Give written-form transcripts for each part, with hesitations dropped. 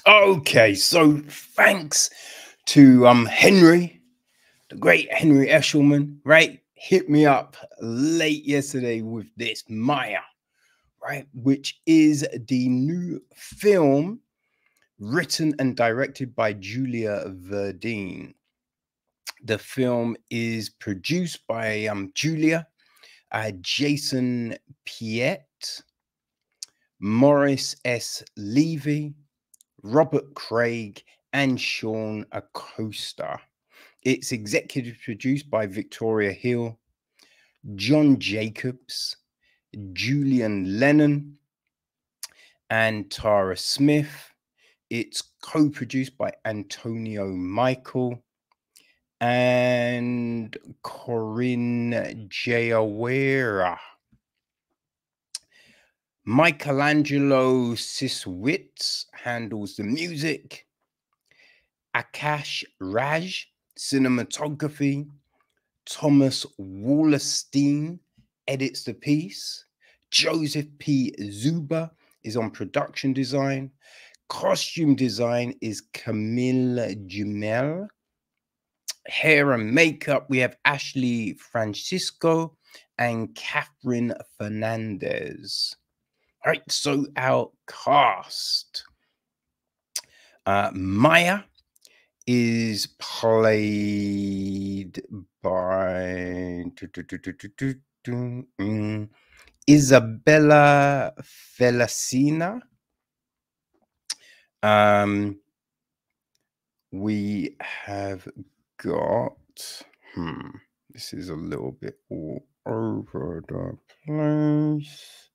Okay, so thanks to Henry, the great Henry Eshelman, right? Hit me up late yesterday with this Maya, right? Which is the new film written and directed by Julia Verdin. The film is produced by Julia, Jason Piet, Morris S. Levy, Robert Craig, and Sean Acosta. It's executive produced by Victoria Hill, John Jacobs, Julian Lennon, and Tara Smith. It's co-produced by Antonio Michael and Corinne Jayawera. Michelangelo Siswitz handles the music. Akash Raj, cinematography. Thomas Wallerstein edits the piece. Joseph P. Zuba is on production design. Costume design is Camille Jumel. Hair and makeup, we have Ashley Francisco and Catherine Fernandez. All right, so our cast. Maya is played by Isabella Feliciana. We have got this is a little bit all over the place.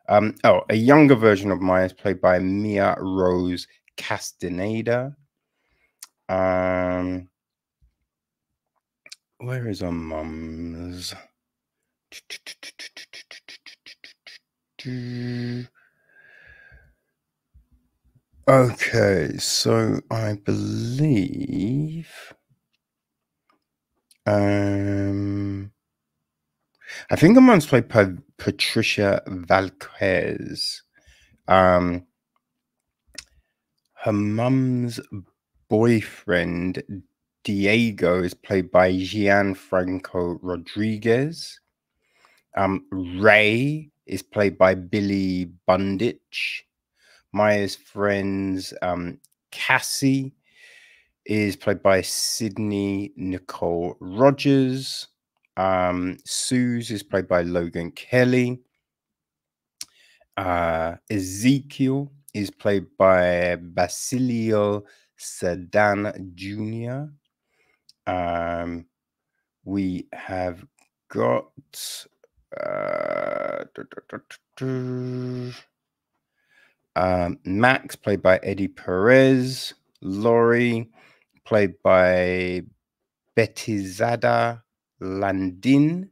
A younger version of Maya is played by Mia Rose Castaneda. Where is our mums? Okay, so I believe I think her mum's played by Patricia Velasquez. Her mum's boyfriend Diego is played by Gian Franco Rodriguez. Ray is played by Billy Budinich. Maya's friends Cassie is played by Sydney Nicole Rogers. Suze is played by Logan Kelly. Ezekiel is played by Basilio Sedan Jr. We have got Max, played by Eddie Perez. Laurie, played by Betizada Landin.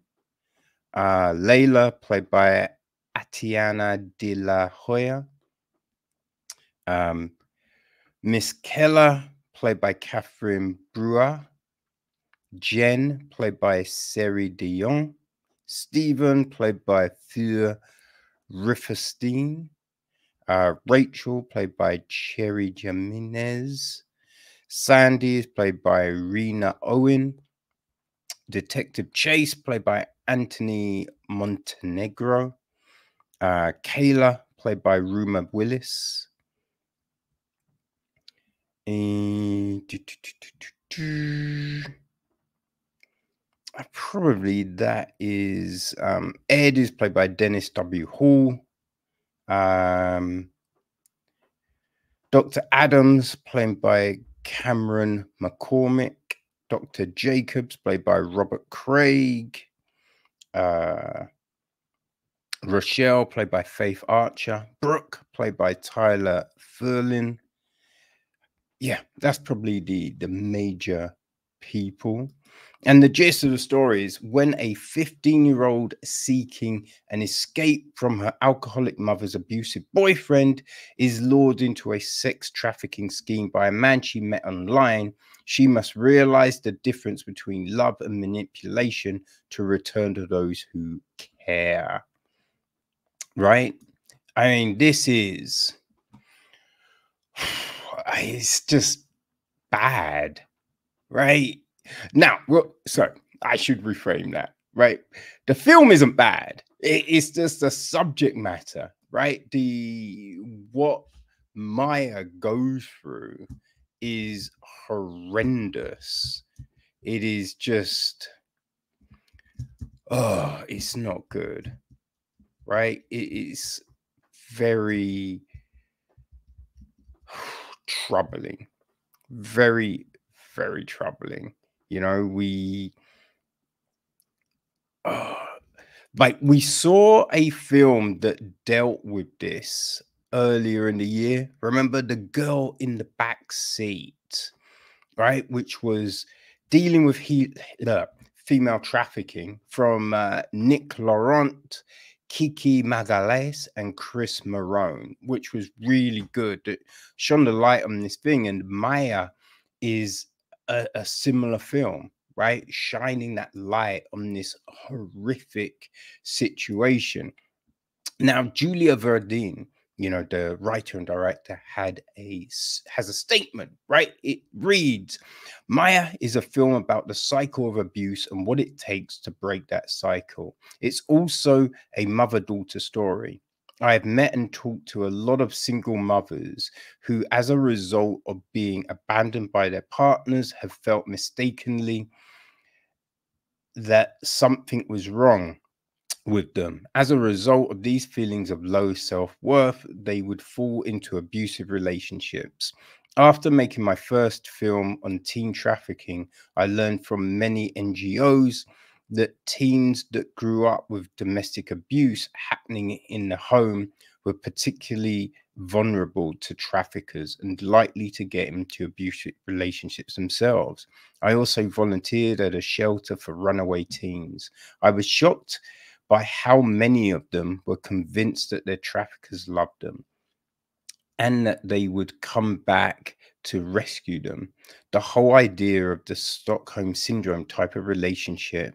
Layla, played by Atiana de la Hoya. Miss Keller, played by Catherine Brewer. Jen, played by Seri Dion. Stephen, played by Thea Rifferstein. Rachel, played by Cherry Jimenez. Sandy is played by Rena Owen. Detective Chase, played by Anthony Montenegro. Kayla, played by Ruma Willis. Probably that is Ed is played by Dennis W. Hall. Dr. Adams, played by Cameron McCormick. Dr. Jacobs, played by Robert Craig. Rochelle, played by Faith Archer. Brooke, played by Tyler Furlin. Yeah, that's probably the major people. And the gist of the story is when a 15-year-old seeking an escape from her alcoholic mother's abusive boyfriend is lured into a sex trafficking scheme by a man she met online, she must realize the difference between love and manipulation to return to those who care. Right? I mean, this is it's just bad, right? Now, well, so I should reframe that, right? The film isn't bad. It's just the subject matter, right? The what Maya goes through is horrendous. It is just, oh, it's not good, right? It is very troubling, very, very troubling. You know, uh, like we saw a film that dealt with this earlier in the year. Remember the girl in the back seat, right? Which was dealing with female trafficking from Nick Laurent, Kiki Magalhaes, and Chris Marone, which was really good. It shone the light on this thing. And Maya is a similar film, right? Shining that light on this horrific situation. Now, Julia Verdin, you know, the writer and director, has a statement, right? It reads, Maya is a film about the cycle of abuse and what it takes to break that cycle. It's also a mother-daughter story. I have met and talked to a lot of single mothers who, as a result of being abandoned by their partners, have felt mistakenly that something was wrong with them. As a result of these feelings of low self-worth, they would fall into abusive relationships. After making my first film on teen trafficking, I learned from many NGOs that teens that grew up with domestic abuse happening in the home were particularly vulnerable to traffickers and likely to get into abusive relationships themselves. I also volunteered at a shelter for runaway teens. I was shocked by how many of them were convinced that their traffickers loved them and that they would come back to rescue them. The whole idea of the Stockholm Syndrome type of relationship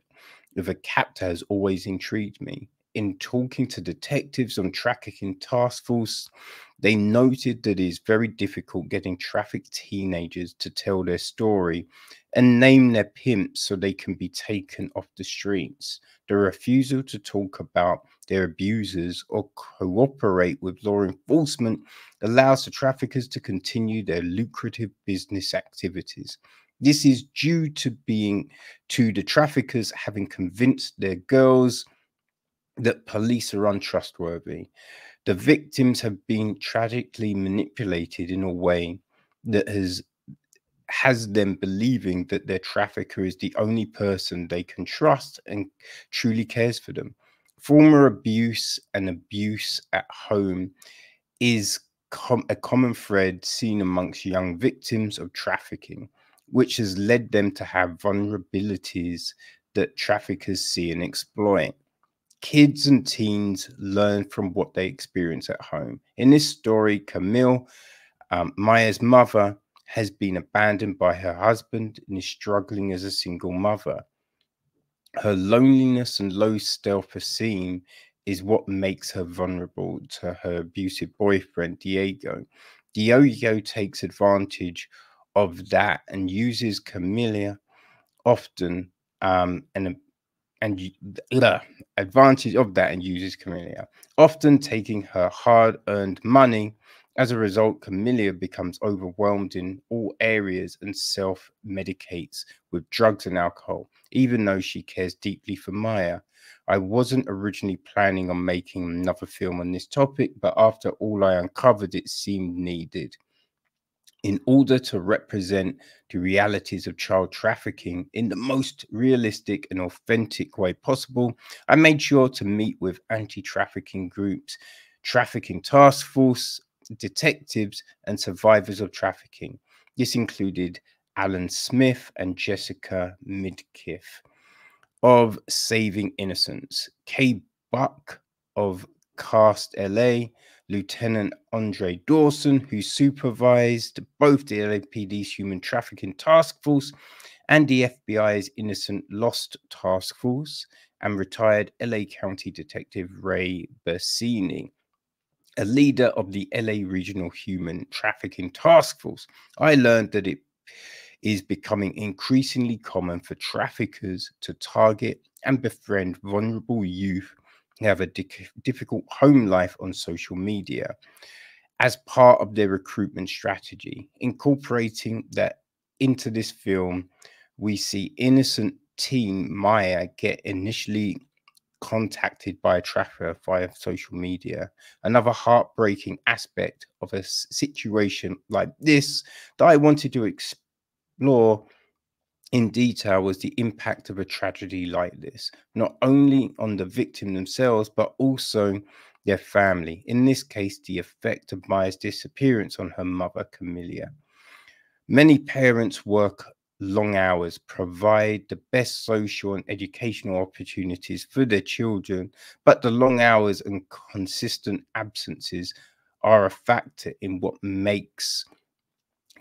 with a captor has always intrigued me. In talking to detectives on trafficking task force, they noted that it is very difficult getting trafficked teenagers to tell their story and name their pimps so they can be taken off the streets. The refusal to talk about their abusers or cooperate with law enforcement allows the traffickers to continue their lucrative business activities. This is due to the traffickers having convinced their girls that police are untrustworthy. The victims have been tragically manipulated in a way that has them believing that their trafficker is the only person they can trust and truly cares for them. Former abuse and abuse at home is a common thread seen amongst young victims of trafficking, which has led them to have vulnerabilities that traffickers see and exploit. Kids and teens learn from what they experience at home. In this story, Camille, Maya's mother, has been abandoned by her husband and is struggling as a single mother. Her loneliness and low self-esteem is what makes her vulnerable to her abusive boyfriend, Diego. Diego takes advantage of that and uses Camilla often and advantage of that and uses Camellia, often taking her hard-earned money. As a result, Camellia becomes overwhelmed in all areas and self-medicates with drugs and alcohol, even though she cares deeply for Maya. I wasn't originally planning on making another film on this topic, but after all I uncovered, it seemed needed. In order to represent the realities of child trafficking in the most realistic and authentic way possible, I made sure to meet with anti-trafficking groups, trafficking task force, detectives, and survivors of trafficking. This included Alan Smith and Jessica Midkiff of Saving Innocence, Kay Buck of Cast LA, Lieutenant Andre Dawson, who supervised both the LAPD's Human Trafficking Task Force and the FBI's Innocent Lost Task Force, and retired LA County Detective Ray Bersini. a leader of the LA Regional Human Trafficking Task Force, I learned that it is becoming increasingly common for traffickers to target and befriend vulnerable youth who have a difficult home life on social media as part of their recruitment strategy. Incorporating that into this film, we see innocent teen Maya get initially contacted by a trafficker via social media. Another heartbreaking aspect of a situation like this that I wanted to explore in detail was the impact of a tragedy like this, not only on the victim themselves, but also their family. In this case, the effect of Maya's disappearance on her mother, Camilla. Many parents work long hours, provide the best social and educational opportunities for their children, but the long hours and consistent absences are a factor in what makes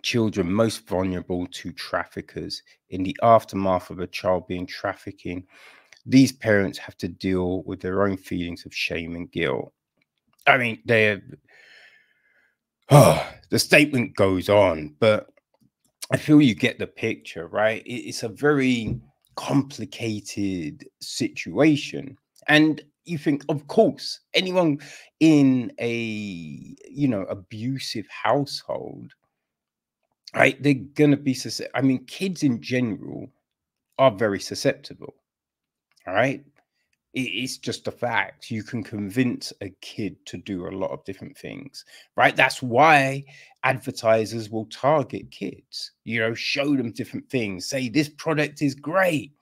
children most vulnerable to traffickers. In the aftermath of a child being trafficking, these parents have to deal with their own feelings of shame and guilt. I mean, the statement goes on, but I feel you get the picture, right? It's a very complicated situation. And you think, of course, anyone in a, abusive household, right? They're going to be, I mean, kids in general are very susceptible, all right? It's just a fact. You can convince a kid to do a lot of different things, right? That's why advertisers will target kids, show them different things, say this product is great,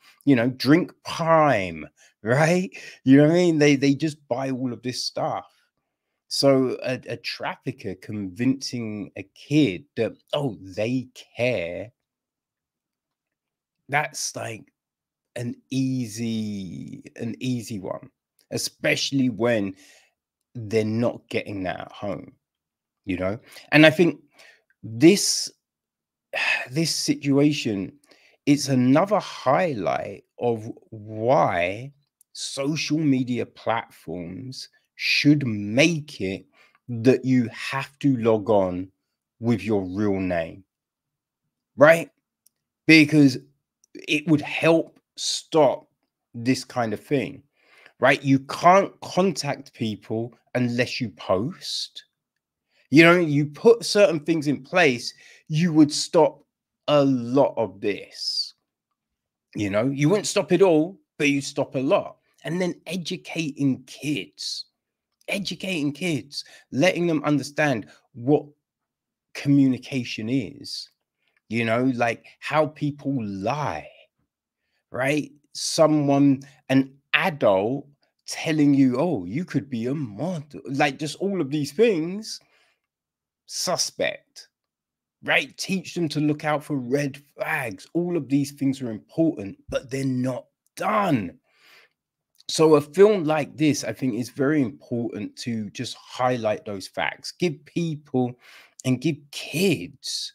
drink Prime, right? You know what I mean? They just buy all of this stuff. So a trafficker convincing a kid that, oh, they care, that's like an easy one, especially when they're not getting that at home, and I think this situation is another highlight of why social media platforms should make it that you have to log on with your real name, right? Because it would help stop this kind of thing, right? You can't contact people unless you post. You put certain things in place, you would stop a lot of this. You wouldn't stop it all, but you stop a lot. And then educating kids, letting them understand what communication is, like how people lie, right? An adult telling you, oh, you could be a model, like just all of these things, suspect, right? Teach them to look out for red flags. All of these things are important, but they're not done. So a film like this, I think, is very important to just highlight those facts, give people and give kids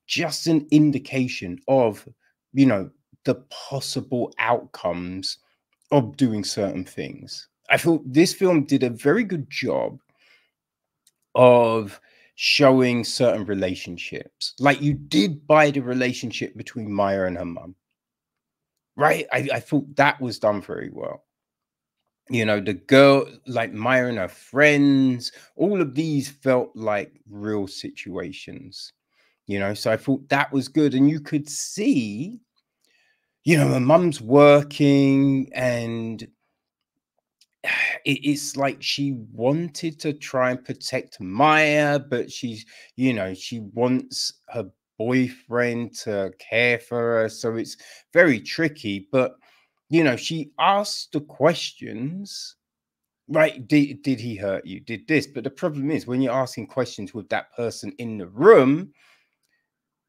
just an indication of, the possible outcomes of doing certain things. I thought this film did a very good job of showing certain relationships. Like, you did buy the relationship between Maya and her mum, right? I thought that was done very well. The girl, like Maya and her friends, all of these felt like real situations, so I thought that was good. And you could see, her mum's working, and it's like she wanted to try and protect Maya, but she wants her boyfriend to care for her. So it's very tricky. But, she asked the questions, right? Did he hurt you? Did this? But the problem is, when you're asking questions with that person in the room,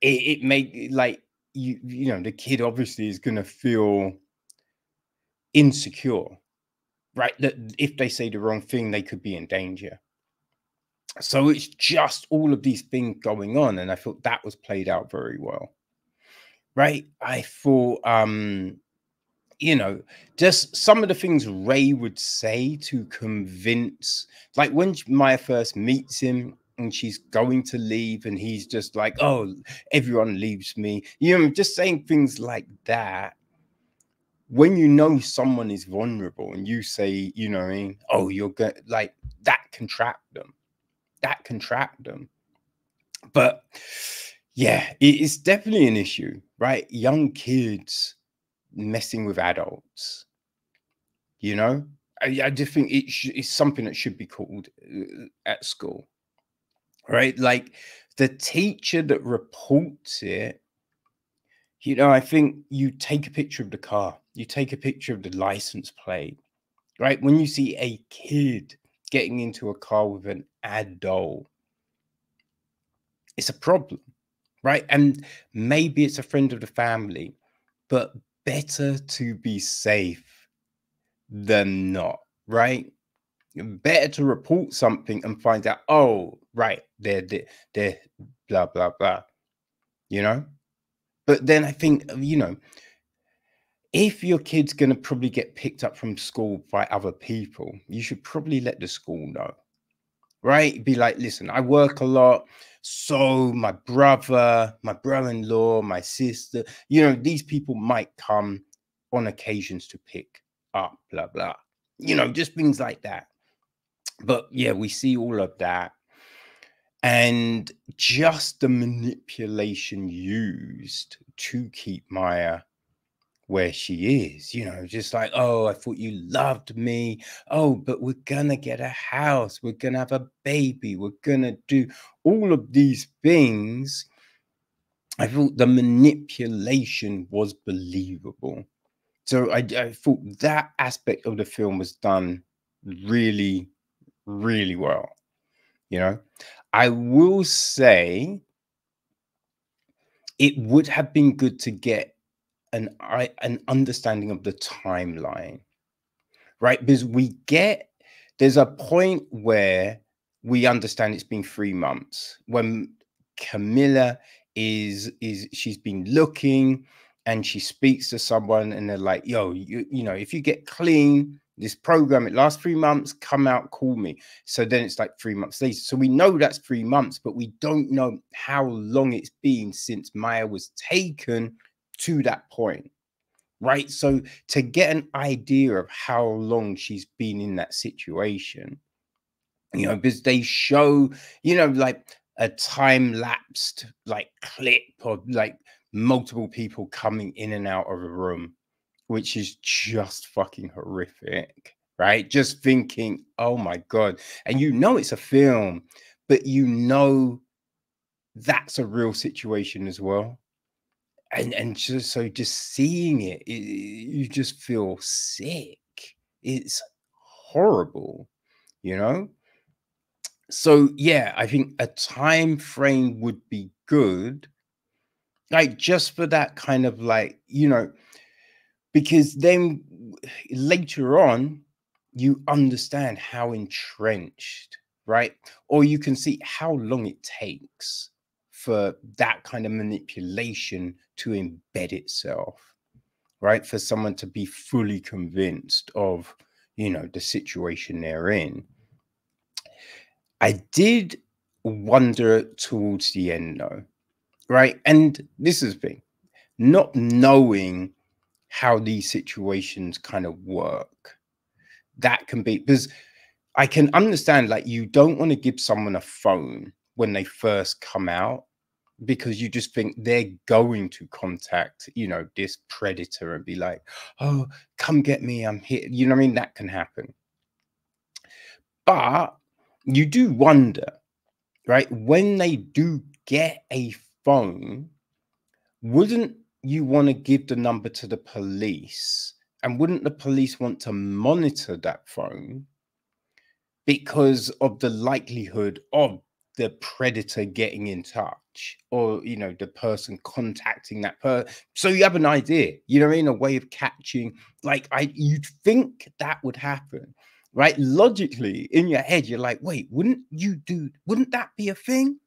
it made like, the kid obviously is going to feel insecure, right? That if they say the wrong thing, they could be in danger. So it's just all of these things going on. And I thought that was played out very well, right? I thought, you know, just some of the things Ray would say to convince, like when Maya first meets him and she's going to leave and he's just like, oh, everyone leaves me, you know, just saying things like that. When you know someone is vulnerable and you say, you know what I mean, oh, you're going, like, that can trap them. That can trap them. But yeah, it's definitely an issue, right? Young kids messing with adults, you know. I just think it's something that should be called at school, right? Like the teacher that reports it, you know, I think you take a picture of the car, you take a picture of the license plate, right? When you see a kid getting into a car with an adult, it's a problem, right? And maybe it's a friend of the family, but better to be safe than not, right? Better to report something and find out, oh, right, they're blah, blah, blah, you know? But then I think, you know, if your kid's going to probably get picked up from school by other people, you should probably let the school know, right? Be like, listen, I work a lot. So my brother-in-law, my sister, you know, these people might come on occasions to pick up, blah, blah, you know, just things like that. But yeah, we see all of that. And just the manipulation used to keep Maya where she is, you know, just like, oh, I thought you loved me. Oh, but we're gonna get a house, we're gonna have a baby, we're gonna do all of these things. I thought the manipulation was believable. So I thought that aspect of the film was done really, really well. You know, I will say it would have been good to get an understanding of the timeline, right? Because there's a point where we understand it's been 3 months when Camilla she's been looking and she speaks to someone and they're like, yo, you know, if you get clean, this program, it lasts 3 months, come out, call me. So then it's like 3 months later. So we know that's 3 months, but we don't know how long it's been since Maya was taken to that point. Right. So to get an idea of how long she's been in that situation, you know, because they show, you know, like a time lapsed like clip of like multiple people coming in and out of a room, which is just fucking horrific. Right. Just thinking, oh my God. And you know, it's a film, but you know, that's a real situation as well. And just so just seeing it, you just feel sick. It's horrible, you know. So yeah, I think a time frame would be good, like just for that kind of like, you know, because then later on you understand how entrenched, right? Or you can see how long it takes for that kind of manipulation to embed itself, right? For someone to be fully convinced of, you know, the situation they're in. I did wonder towards the end though, right? And this is the thing, not knowing how these situations kind of work, that can be, because I can understand, like, you don't want to give someone a phone when they first come out because you just think they're going to contact, you know, this predator and be like, oh, come get me, I'm here. You know what I mean? That can happen. But you do wonder, right? When they do get a phone, wouldn't you want to give the number to the police? And wouldn't the police want to monitor that phone because of the likelihood of the predator getting in touch, or, you know, the person contacting that person? So you have an idea, you know what I mean? A way of catching, like, you'd think that would happen, right? Logically in your head, you're like, wait, wouldn't that be a thing?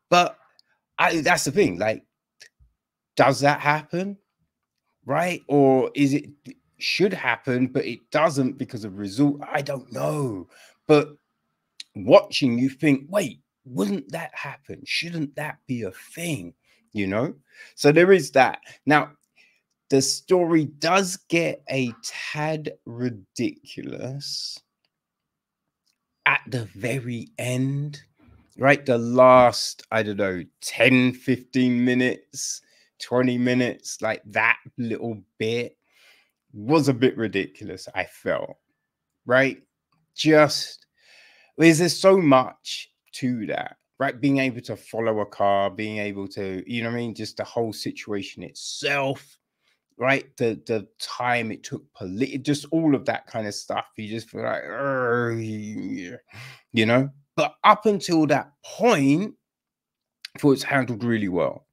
But that's the thing, like, does that happen? Right? Or should happen, but it doesn't because of result. I don't know. But watching, you think, wait, wouldn't that happen? Shouldn't that be a thing? You know? So there is that. Now, the story does get a tad ridiculous at the very end, right? The last, I don't know, 10, 15 minutes, 20 minutes, like that little bit was a bit ridiculous, I felt, right? Just, there's so much to that, right? Being able to follow a car, being able to, you know what I mean? Just the whole situation itself, right? The time it took, just all of that kind of stuff. You just feel like, you know? But up until that point, I thought it's handled really well.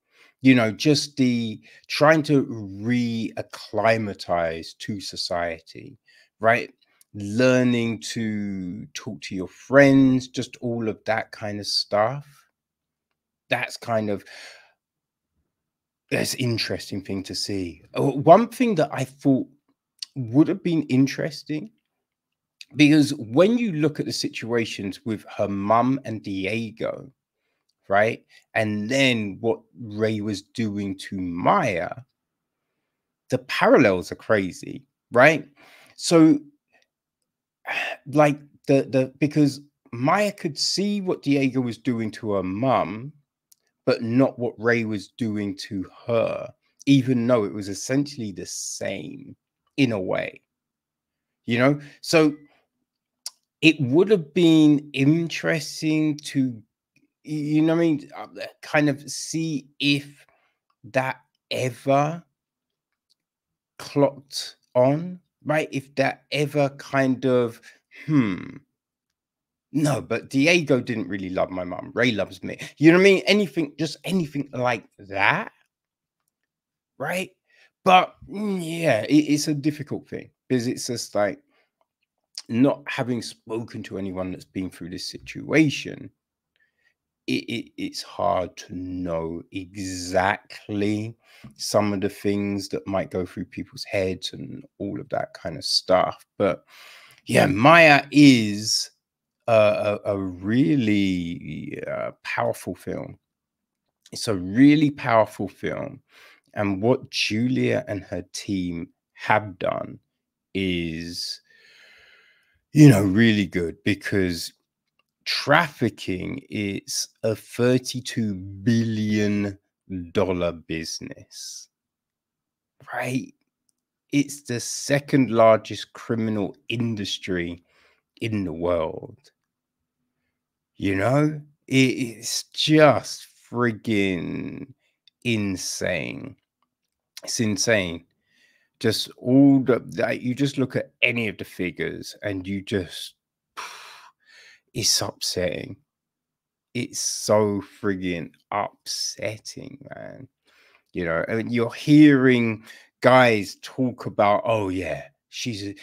You know, just the trying to re-acclimatize to society, right? Learning to talk to your friends, just all of that kind of stuff. That's kind of, that's interesting thing to see. One thing that I thought would have been interesting, because when you look at the situations with her mum and Diego, right? And then what Ray was doing to Maya, the parallels are crazy, right? So like because Maya could see what Diego was doing to her mum, but not what Ray was doing to her, even though it was essentially the same in a way, you know? So it would have been interesting to, you know what I mean, kind of see if that ever clocked on, right? If that ever kind of, no, but Diego didn't really love my mum. Ray loves me. You know what I mean? Anything, just anything like that, right? But yeah, it's a difficult thing because it's just like, not having spoken to anyone that's been through this situation, it's hard to know exactly some of the things that might go through people's heads and all of that kind of stuff. But yeah, Maya is a really powerful film. It's a really powerful film. And what Julia and her team have done is, you know, really good, because trafficking is a $32 billion business, right? It's the second largest criminal industry in the world. You know, it's just friggin' insane. It's insane. Just all that, you just look at any of the figures and you just, it's upsetting. It's so friggin' upsetting, man. You know, and you're hearing guys talk about, oh yeah, she's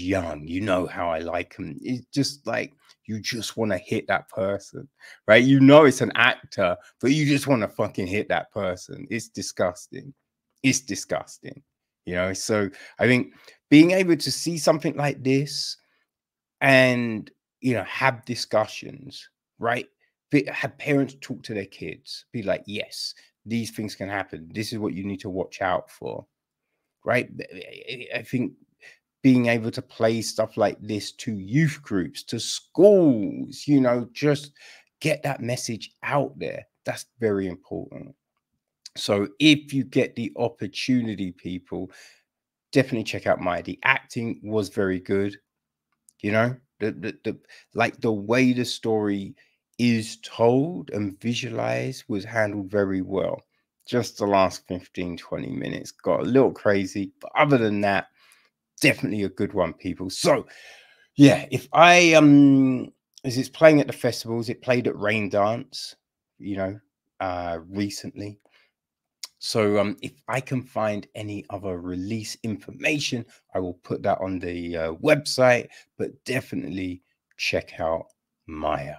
young. You know how I like him. It's just like, you just want to hit that person, right? You know it's an actor, but you just want to fucking hit that person. It's disgusting. It's disgusting. You know, so I think being able to see something like this and, you know, have discussions, right? Have parents talk to their kids, be like, yes, these things can happen. This is what you need to watch out for, right? I think being able to play stuff like this to youth groups, to schools, you know, just get that message out there. That's very important. So if you get the opportunity, people, definitely check out Maya. The acting was very good. You know, like the way the story is told and visualized was handled very well. Just the last 15, 20 minutes got a little crazy, but other than that, definitely a good one, people. So yeah, if I as it's playing at the festivals, it played at Rain Dance, you know, recently. So if I can find any other release information, I will put that on the website, but definitely check out Maya.